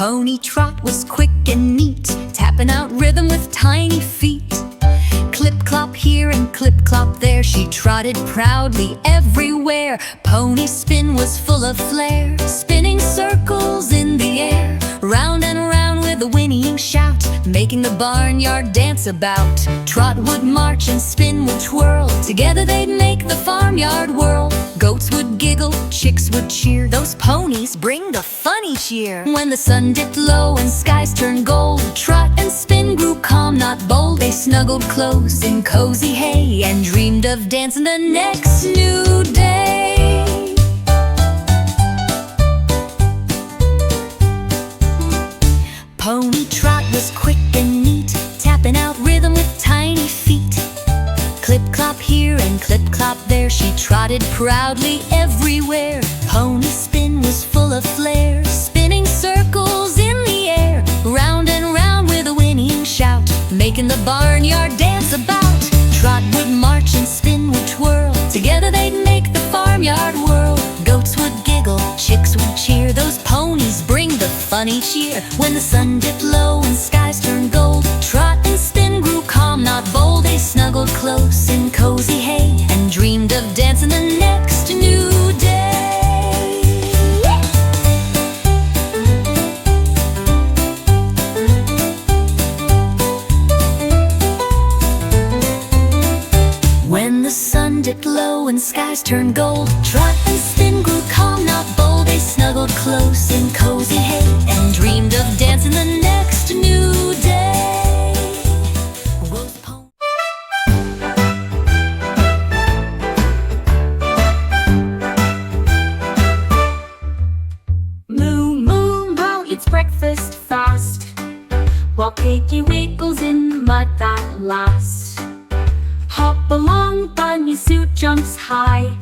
Pony Trot was quick and neat, tapping out rhythm with tiny feet. Clip-clop here and clip-clop there, she trotted proudly everywhere. Pony Spin was full of flair, spinning circles in the air. Round and round with a whinnying shout, making the barnyard dance about. Trot would march and Spin would twirl, together they'd make the farmyard whirl. Goats would giggle, chicks would cheer, those ponies bring the funny cheer. When the sun dipped low and skies turned gold, Trot and Spin grew calm, not bold. They snuggled close in cozy hay and dreamed of dancing the next new day. Pony Trot was quick and neat, tapping out rhythm with tiny feet. Clip-clop here and clip-clop there, she trotted proudly everywhere. Pony Spin was full of flair, spinning circles in the air. Round and round with a whinnying shout, making the barnyard dance about. Trot would march and Spin would twirl, together they'd make the farmyard whirl. Goats would giggle, chicks would cheer, those ponies bring the funny cheer. When the sun dipped low and skies turned gold, Trot and Spin grew calm, not bold. They snuggled close in cozy hay and dreamed of dancing the next new day. When the sun dipped low and skies turned gold, Trot and Spin grew calm, not bold. They snuggled close in cozy hay and dreamed of dancing the next new day. Moo moo moo eats breakfast fast, while Piggy wiggles in the mud that lasts. Hop along, Bunny Suit jumps high,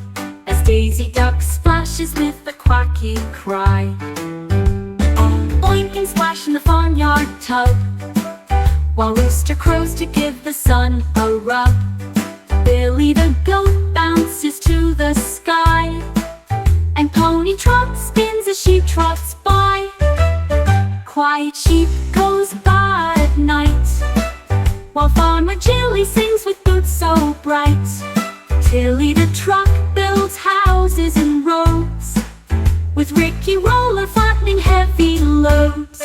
as Daisy Duck splashes with a quacky cry. Oink and splash in the farmyard tub, while Rooster crows to give the sun a rub. Billy the goat bounces to the sky, and Pony Trot spins as she trots by. Quiet Sheep goes by at night, while Farmer Jilly sings with boots so bright. Tilly the truck builds houses and roads, with Ricky Roller flattening heavy loads.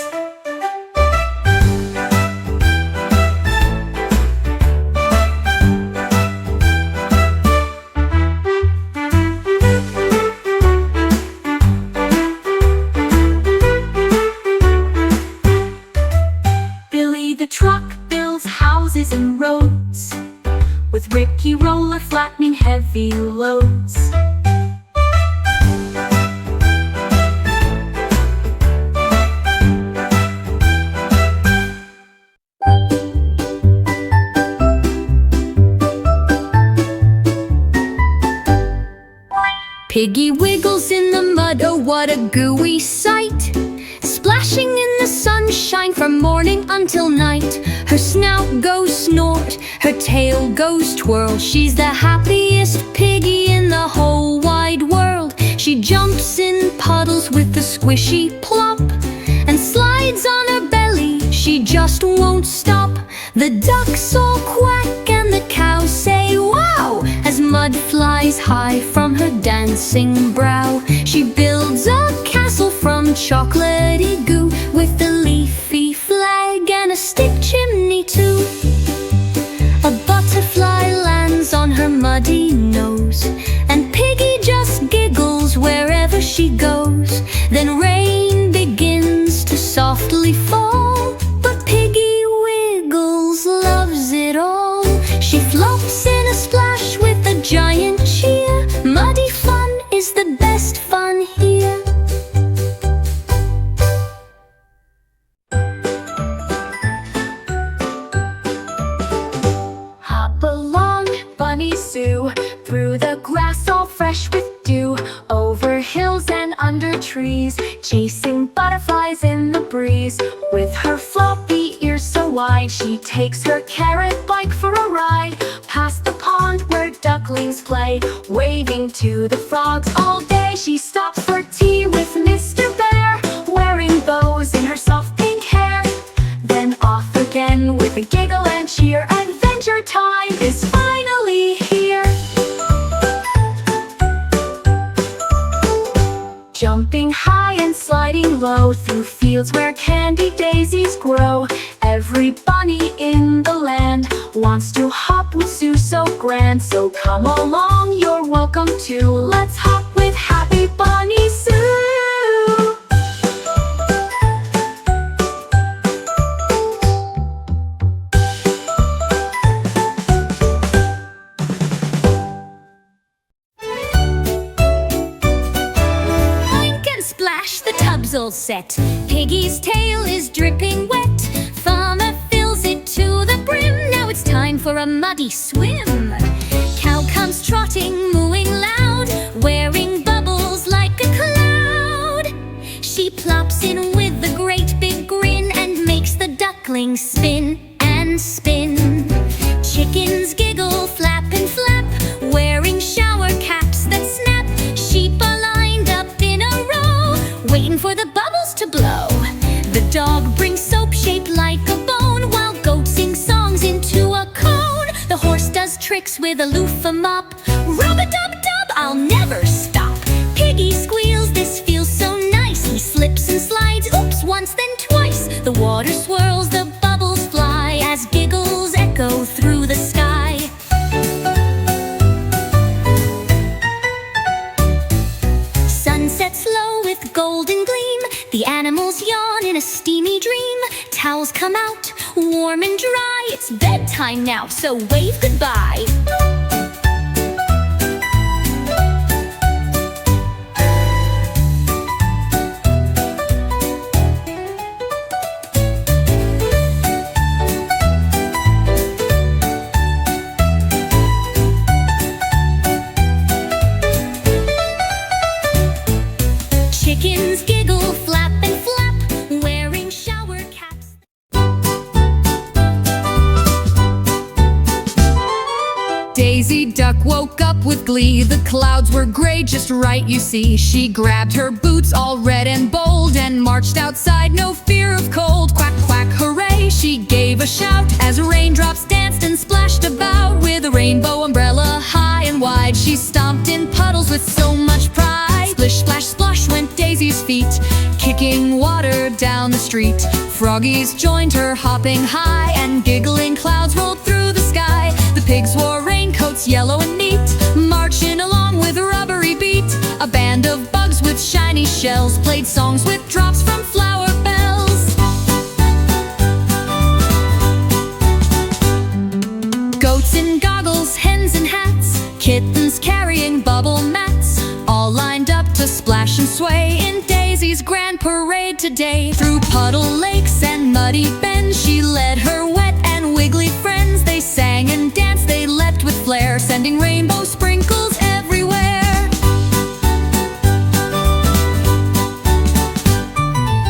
Billy the truck builds houses and roads, with Ricky Roller flattening heavy loads. Piggy wiggles in the mud, oh what a gooey sight, splashing in the sunshine from morning until night. Her snout goes snort, her tail goes twirl, she's the happiest piggy in the whole wide world. She jumps in puddles with a squishy plop, and slides on her belly, she just won't stop. The ducks all quack and the cows say wow, as mud flies high from her dancing brow. She builds a castle from chocolatey goo, with a leafy flag and a stick chimney too. A butterfly lands on her muddy nose, and Piggy just giggles wherever she goes. Then rain begins to softly fall, but Piggy Wiggles loves it all. She flops in a splash with a giant cheer, muddy fun is the best fun here. Hop along, Bunny Sue, through the grass all fresh with dew, over hills and under trees, chasing butterflies in the breeze. With her floppy ears so wide, she takes her carrot bike for a ride, past the pond where ducklings play, waving to the frogs all day. She stops for tea with Mr. Bear, wearing bows in her socks. Jumping high and sliding low through fields where candy daisies grow. Every bunny in the land wants to hop with Sue so grand. So come along, you're welcome to. Let's hop with Happy Bunny Sue. Splash, the tub's all set. Piggy's tail is dripping wet. Farmer fills it to the brim. Now it's time for a muddy swim. Cow comes trotting, mooing loud, wearing bubbles like a cloud. She plops in with a great big grin and makes the ducklings spin and spin. Chickens giggle, flap and flap, wearing shower caps that snap. Sheep are lined up in a row, waiting for the bubbles to blow. The dog brings soap shaped like a bone, while goats sing songs into a cone. The horse does tricks with a loofah mop. Rub-a-dub-dub, I'll never stop. Piggy squeals, this feels so nice. He slips and slides, oops, once then twice. The water swirls, the bubbles fly, as giggles echo through the sky. Sun sets low with golden gleam. The animals yawn in a steamy dream. Towels come out, warm and dry. It's bedtime now, so wave goodbye. Chickens giggle, flap and flap, wearing shower caps. Daisy Duck woke up with glee. The clouds were gray just right, you see. She grabbed her boots all red and bold and marched outside, no fear of cold. Quack, quack, hooray, she gave a shout as raindrops danced and splashed about. With a rainbow umbrella high and wide, she stomped in puddles with so much pride. Splish, splash, splosh went Daisy's feet, kicking water down the street. Froggies joined her, hopping high, and giggling clouds rolled through the sky. The pigs wore raincoats yellow and neat, marching along with a rubbery beat. A band of bugs with shiny shells played songs with drops from flower bells. Goats in goggles, hens in hats, kittens carrying bubble mats, all lined up to splash and sway in Daisy's grand parade today. Through puddle lakes and muddy bends, she led her wet and wiggly friends. They sang and danced, they leapt with flair, sending rainbow sprinkles everywhere.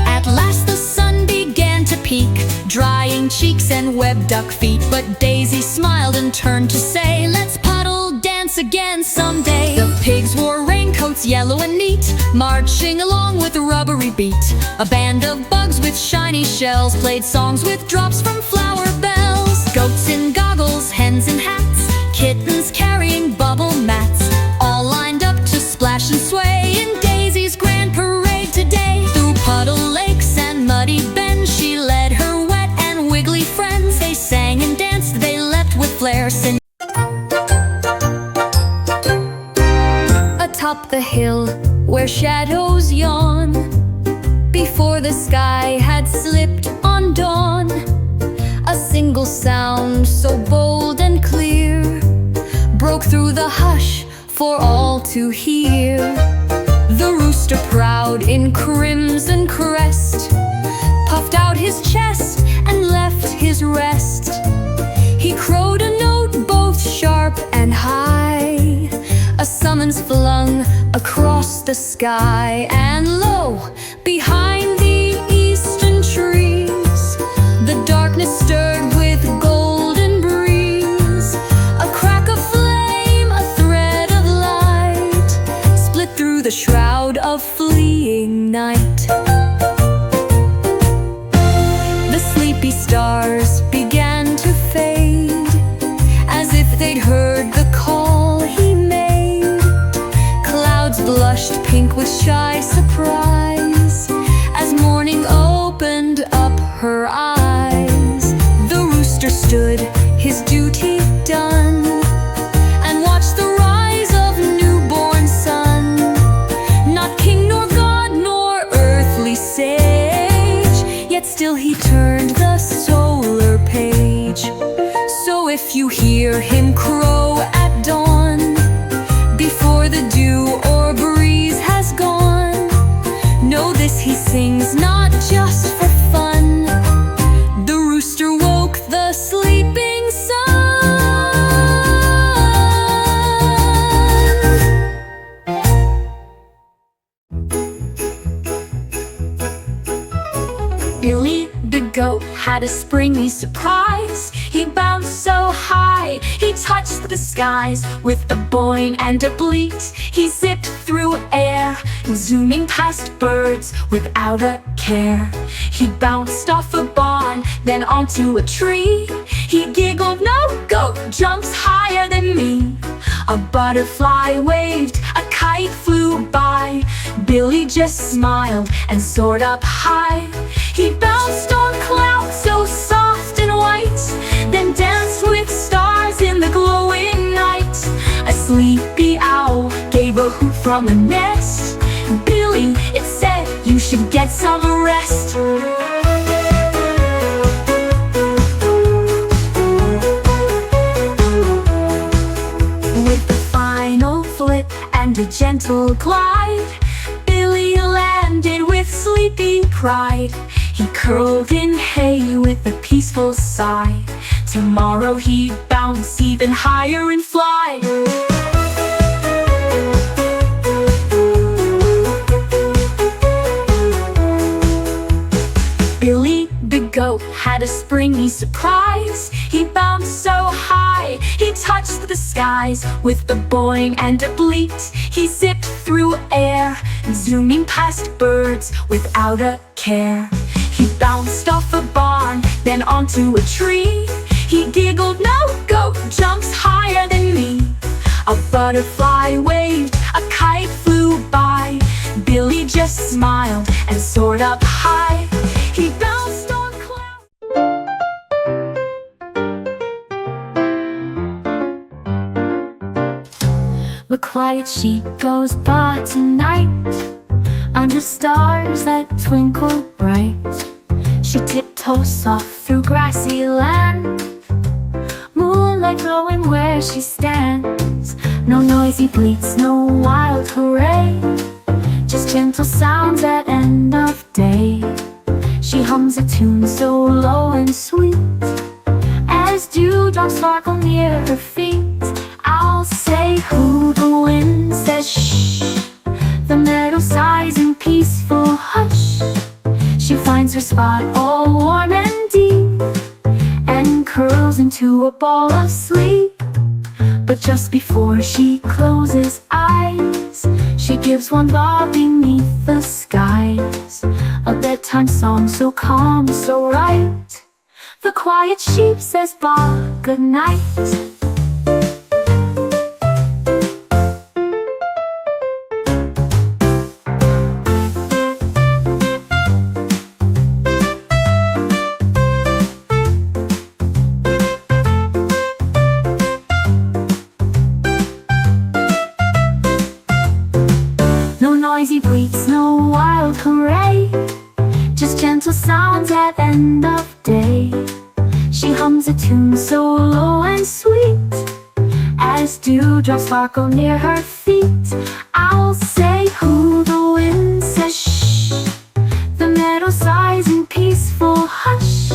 At last the sun began to peak, drying cheeks and webbed duck feet. But Daisy smiled and turned to say, let's puddle dance again someday. The pigs wore raincoats yellow and neat, marching along with a rubbery beat. A band of bugs with shiny shells played songs with drops from flower bells. Goats in goggles, hens in hats, kittens carrying bubble mats, all lined up to splash and sway in Daisy's grand parade today. Through puddle lakes and muddy bends, she led her wet and wiggly friends. They sang and danced, they leapt with flair. Atop the hill where shadows yawn, before the sky had slipped on dawn, a single sound so bold and clear broke through the hush for all to hear. The rooster, proud in crimson crest, puffed out his chest and left his rest. He crowed a note both sharp and high, a summons flung across the sky. And lo, behind the eastern trees, the darkness stirred with golden breeze. A crack of flame, a thread of light, split through the shroud of fleeing night. The sleepy stars began to fade, as if they'd heard the call he made. Clouds clouds blushed pink with shy surprise as morning opened up her eyes. The rooster stood, his duty done, and watched the rise of newborn sun. Not king nor god nor earthly sage, yet still he turned the solar page. So if you hear him crow at dawn, before the dew or breeze has gone, know this, he sings not just for fun. The rooster woke the sleeping sun. Billy the goat had a springy surprise. He bounced so high, he touched the skies. With a boing and a bleat, he zipped through air, zooming past birds without a care. He bounced off a barn, then onto a tree. He giggled, no goat jumps higher than me. A butterfly waved, a kite flew by. Billy just smiled and soared up high. He bounced on clouds so soft and white, then danced with stars in the glowing night. A sleepy owl gave a hoot from the nest. Billy, it said, you should get some rest. With a final flip and a gentle glide, Billy landed with sleepy pride. He curled in hay with a peaceful sigh. Tomorrow he'd bounce even higher and fly. Billy the goat had a springy surprise. He bounced so high, he touched the skies. With a boing and a bleat, he zipped through air, zooming past birds without a care. He bounced off a barn, then onto a tree. He giggled, no goat jumps higher than me. A butterfly waved, a kite flew by. Billy just smiled and soared up high. He bounced on clouds. The quiet sheep goes by tonight, under stars that twinkle bright. She tiptoes soft through grassy land, moonlight glowing where she stands. No noisy bleats, no wild hooray, just gentle sounds at end of day. She hums a tune so low and sweet, as dewdrops sparkle near her feet. I'll say who, the wind says shh, the meadow sighs in peaceful hush. She finds her spot all warm and deep, and curls into a ball of sleep. But just before she closes eyes, she gives one bob beneath the skies. A bedtime song so calm, so right. The quiet sheep says ba, good night. No noisy bleats, no wild hooray, just gentle sounds at end of day. She hums a tune so low and sweet, as dewdrops sparkle near her feet. I'll say who, the wind says shh, the meadow sighs in peaceful hush.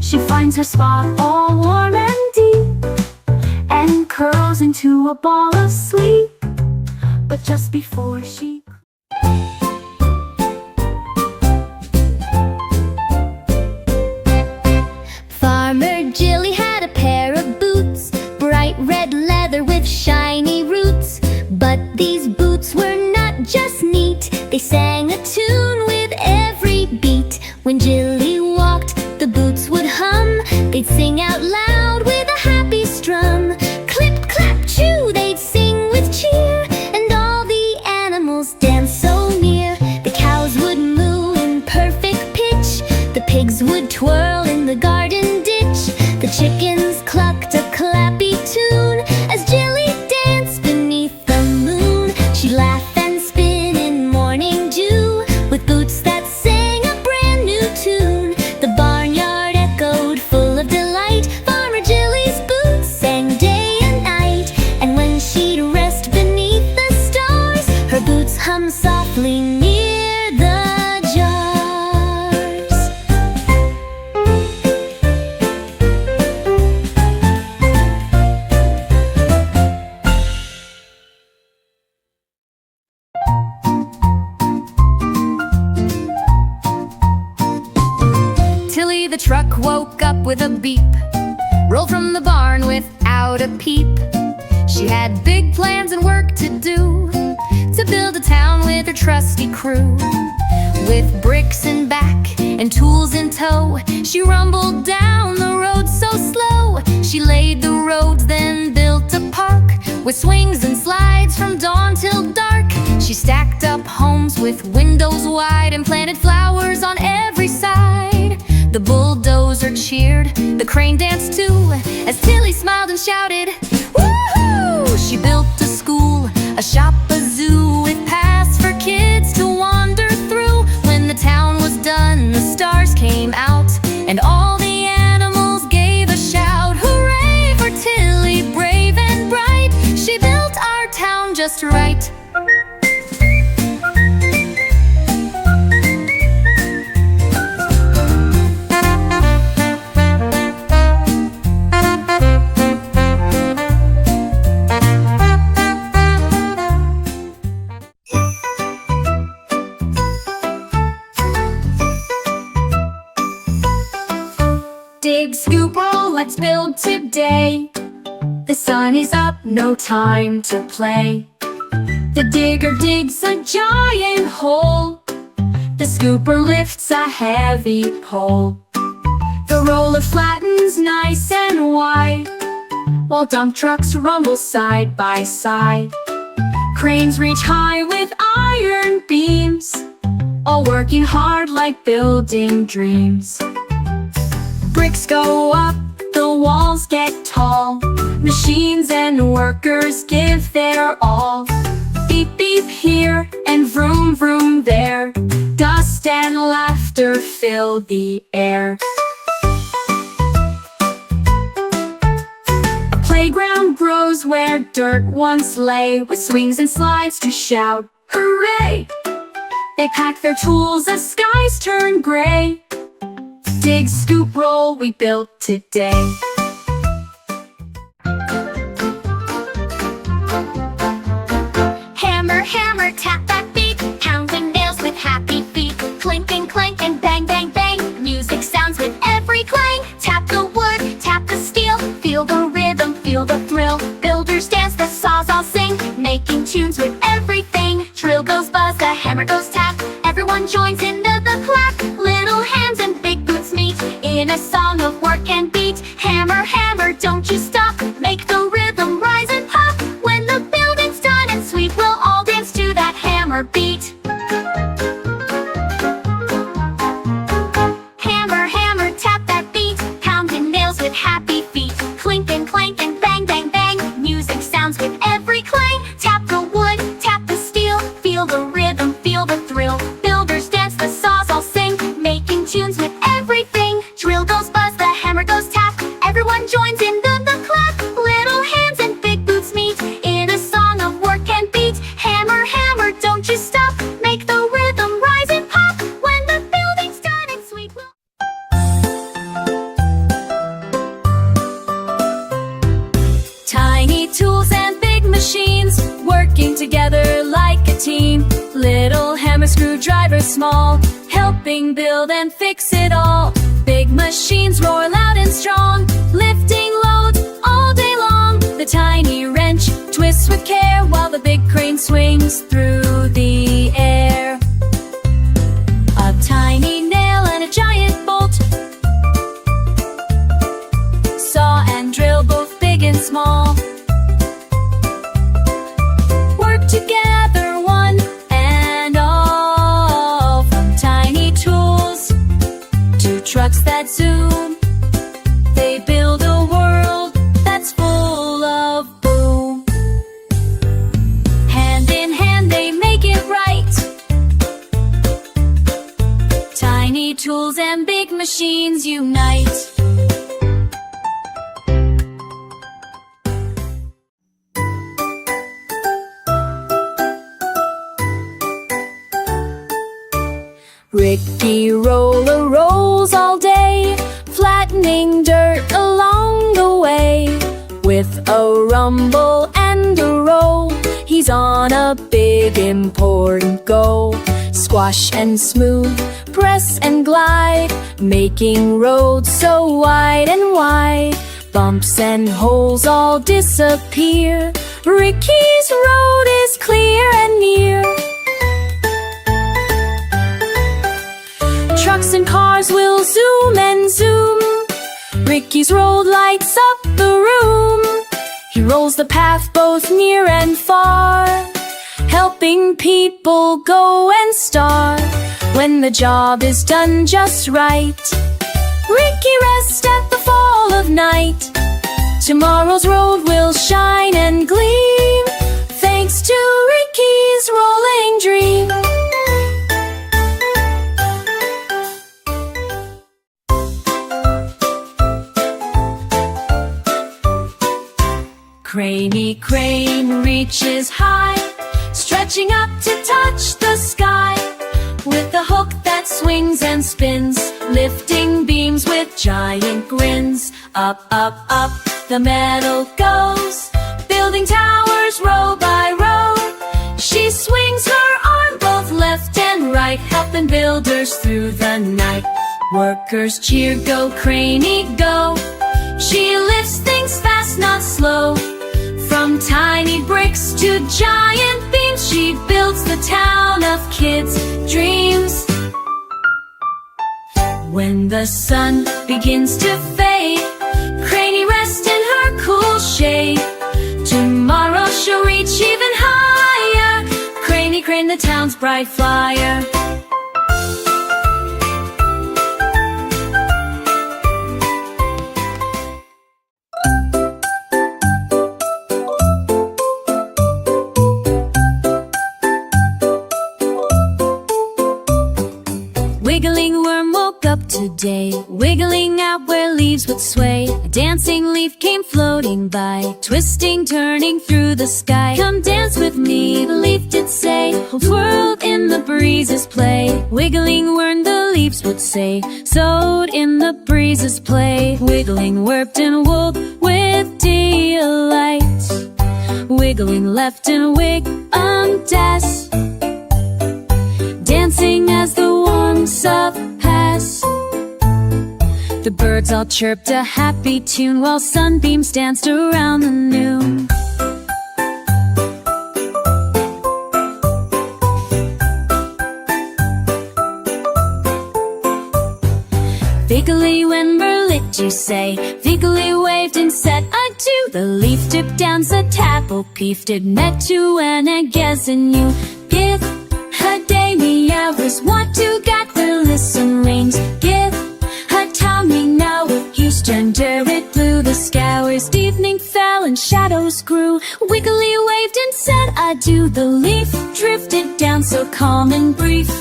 She finds her spot all warm and deep, and curls into a ball of sleep. But just before she Farmer Jilly had a pair of boots, bright red leather with shiny roots. But these boots were not just neat, they sang a tune with every beat. When Jilly walked, the boots would hum, they'd sing out loud with a happy strum. Clip, clap, chew, they'd sing with cheer, and all the them softly near the jars. Tilly the truck woke up with a beep, rolled from the barn without a peep. She had big plans and work to do, to build a town with her trusty crew. With bricks in back and tools in tow, she rumbled down the road so slow. She laid the roads, then built a park with swings and slides from dawn till dark. She stacked up homes with windows wide and planted flowers on every side. The bulldozer cheered, the crane danced too, as Tilly smiled and shouted, "Woohoo!" She built a school, a shop, a zoo, with paths for kids to wander through. When the town was done, the stars came out, and all the animals gave a shout. Hooray for Tilly, brave and bright! She built our town just right. Dig, scoop, roll, let's build today. The sun is up, no time to play. The digger digs a giant hole. The scooper lifts a heavy pole. The roller flattens nice and wide, while dump trucks rumble side by side. Cranes reach high with iron beams, all working hard like building dreams. Bricks go up, the walls get tall. Machines and workers give their all. Beep beep here and vroom vroom there. Dust and laughter fill the air. A playground grows where dirt once lay, with swings and slides to shout, hooray! They pack their tools as skies turn gray. Dig, scoop, roll, we built today. Hammer, hammer, tap that beat, pounding nails with happy feet. Clink and clank and bang, bang, bang, music sounds with every clang. Tap the wood, tap the steel, feel the rhythm, feel the thrill. Builders dance, the sawzall sing, making tunes with everything. Drill goes buzz, the hammer goes tap, everyone joins into the clap. Little hands and big boots meet in a song of work and beat. Hammer, hammer, don't you stop, make the rhythm rise and pop. When the building's done and sweet, we'll all dance to that hammer beat. Hammer, hammer, tap that beat, pounding nails with happy feet. Clink and clank and bang, bang, bang, music sounds with every clang. Tap the wood, tap the steel, feel the rhythm, feel the thrill. Builders dance, the sawzall sing, making tunes with everything. Drill goes buzz, the hammer goes tap, everyone joins in the clap. Little hands and big boots meet in a song of work and beat. Hammer, hammer, don't you stop, make the rhythm rise and pop. When the building's done and sweet, we'll tiny tools and big machines, working together like a team. Little hammer, screwdriver, small, helping build and fix it all. Big machines roar loud and strong, lifting loads all day long. The tiny wrench twists with care, while the big crane swings through the air. A tiny nail and a giant bolt, saw and drill, both big and small, work together one and all. From tiny tools to trucks that zoom, they build a world that's full of boom. Hand in hand they make it right. Tiny tools and big machines unite. Ricky Roller rolls all day, flattening dirt along the way. With a rumble and a roll, he's on a big important go. Squash and smooth, press and glide, making roads so wide and wide. Bumps and holes all disappear, Ricky's road is clear and near. Trucks and cars will zoom and zoom, Ricky's road lights up the room. He rolls the path both near and far, helping people go and start. When the job is done just right, Ricky rests at the fall of night. Tomorrow's road will shine and gleam, thanks to Ricky's rolling dream. Craney crane reaches high, stretching up to touch the sky. With a hook that swings and spins, lifting beams with giant grins. Up, up, up, the metal goes, building towers row by row. She swings her arm both left and right, helping builders through the night. Workers cheer, go Craney, go. She lifts things fast, not slow. From tiny bricks to giant beams, she builds the town of kids' dreams. When the sun begins to fade, Craney rests in her cool shade. Tomorrow she'll reach even higher, Craney crane, the town's bright flyer. Wiggling worm woke up today, wiggling out where leaves would sway. A dancing leaf came floating by, twisting, turning through the sky. Come dance with me, the leaf did say, whole world in the breezes play. Wiggling worm, the leaves would say, sewed in the breezes play. Wiggling warped and woke with delight, wiggling left and wig undes, dancing as the warmth up pass. The birds all chirped a happy tune, while sunbeams danced around the noon. Viggly when lit you say, Viggly waved and said adieu. The leaf dipped down, said tapple peefed, it met to an again you. Give her day me hours, want to get the listen rings. Give her tummy now, huge gender it blew. The scours, evening fell and shadows grew. Wiggly waved and said adieu. The leaf drifted down so calm and brief,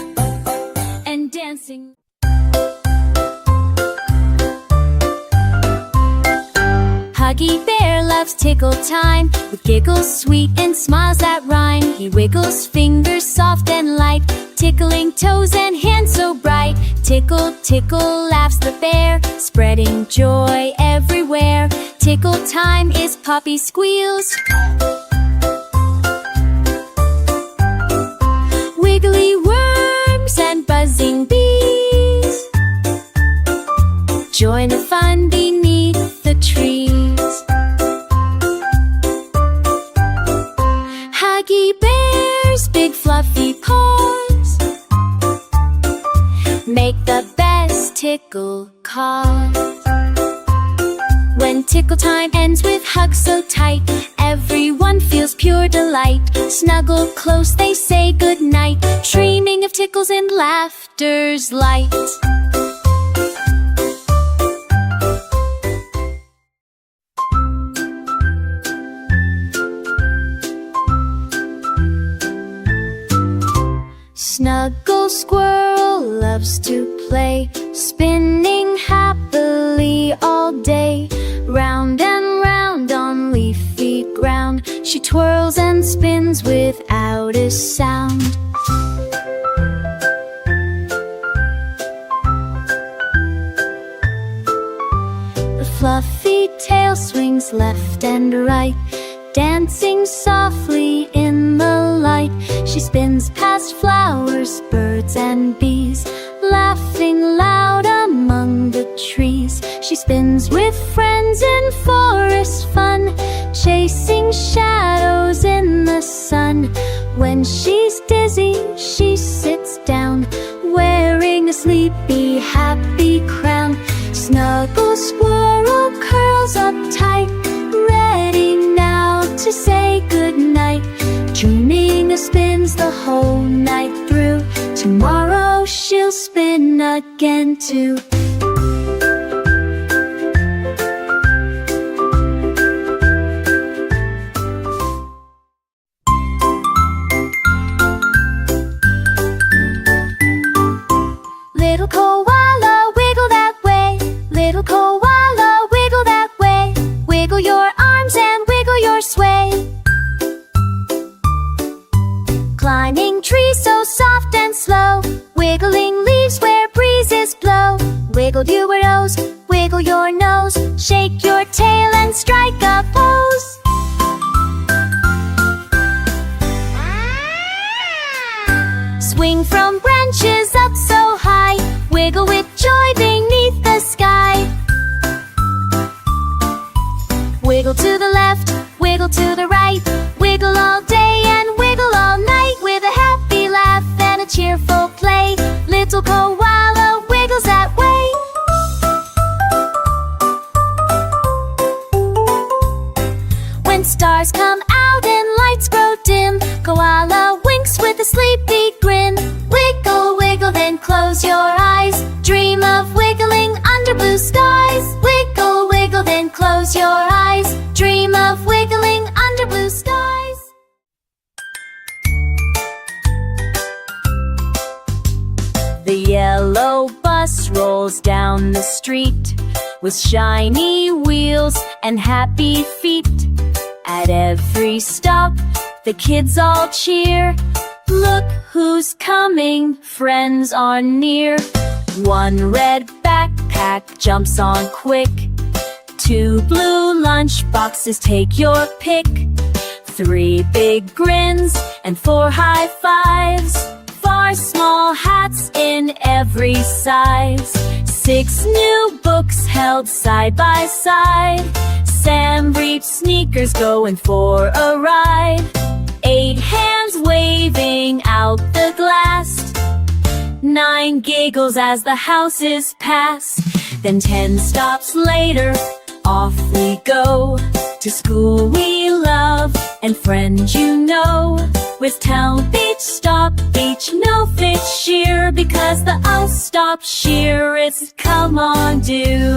and dancing. Huggy Bear loves tickle time, with giggles sweet and smiles that rhyme. He wiggles fingers soft and light, tickling toes and hands so bright. Tickle, tickle, laughs the bear, spreading joy everywhere. Tickle time is Poppy squeals, wiggly worms and buzzing bees. Join the fun beneath the trees. Huggy Bear's big fluffy paws make the best tickle cause. When tickle time ends with hugs so tight, everyone feels pure delight. Snuggle close, they say goodnight, dreaming of tickles and laughter's light. Snuggle Squirrel loves to play, spinning happily all day. Round and round on leafy ground, she twirls and spins without a sound. left and right, dancing softly in the light. She spins past flowers, birds and bees, laughing loud among the trees. She spins with friends in forest fun, chasing shadows in the sun. When she's dizzy, she sits down, wearing a sleepy, happy crown. Snuggle squirrel curls up tight, ready now to say goodnight. Dreaming of spins the whole night through. Tomorrow she'll spin again too. Little koala, wiggle that way. Little koala, wiggle that way. Wiggle your arms and wiggle your sway. Climbing trees so soft and slow, wiggling leaves where breezes blow. Wiggle your nose, wiggle your nose, shake your tail and strike a pose. Swing from branches up so high, wiggle with joy beneath the sky. Wiggle to the left, wiggle to the right, wiggle all day and wiggle all night. With a happy laugh and a cheerful play, little koala wiggles that way. When stars come out and lights grow dim, koala winks with a sleepy grin. Wiggle, wiggle, then close your eyes, dream of wiggling under blue skies. Wiggle, wiggle, then close your eyes, dream of wiggling under blue skies. The yellow bus rolls down the street with shiny wheels and happy feet. At every stop, the kids all cheer. Look who's coming, friends are near. One red backpack jumps on quick. 2 blue lunch boxes, take your pick. 3 big grins and 4 high fives. 4 small hats in every size. 6 new books held side by side. Sam Reap sneakers going for a ride. 8 hands waving out the glass. 9 giggles as the houses pass. Then 10 stops later, off we go. To school we love and friends you know. With tell beach, stop beach, no fish shear. Because the owl stopped sheer, it's come on do.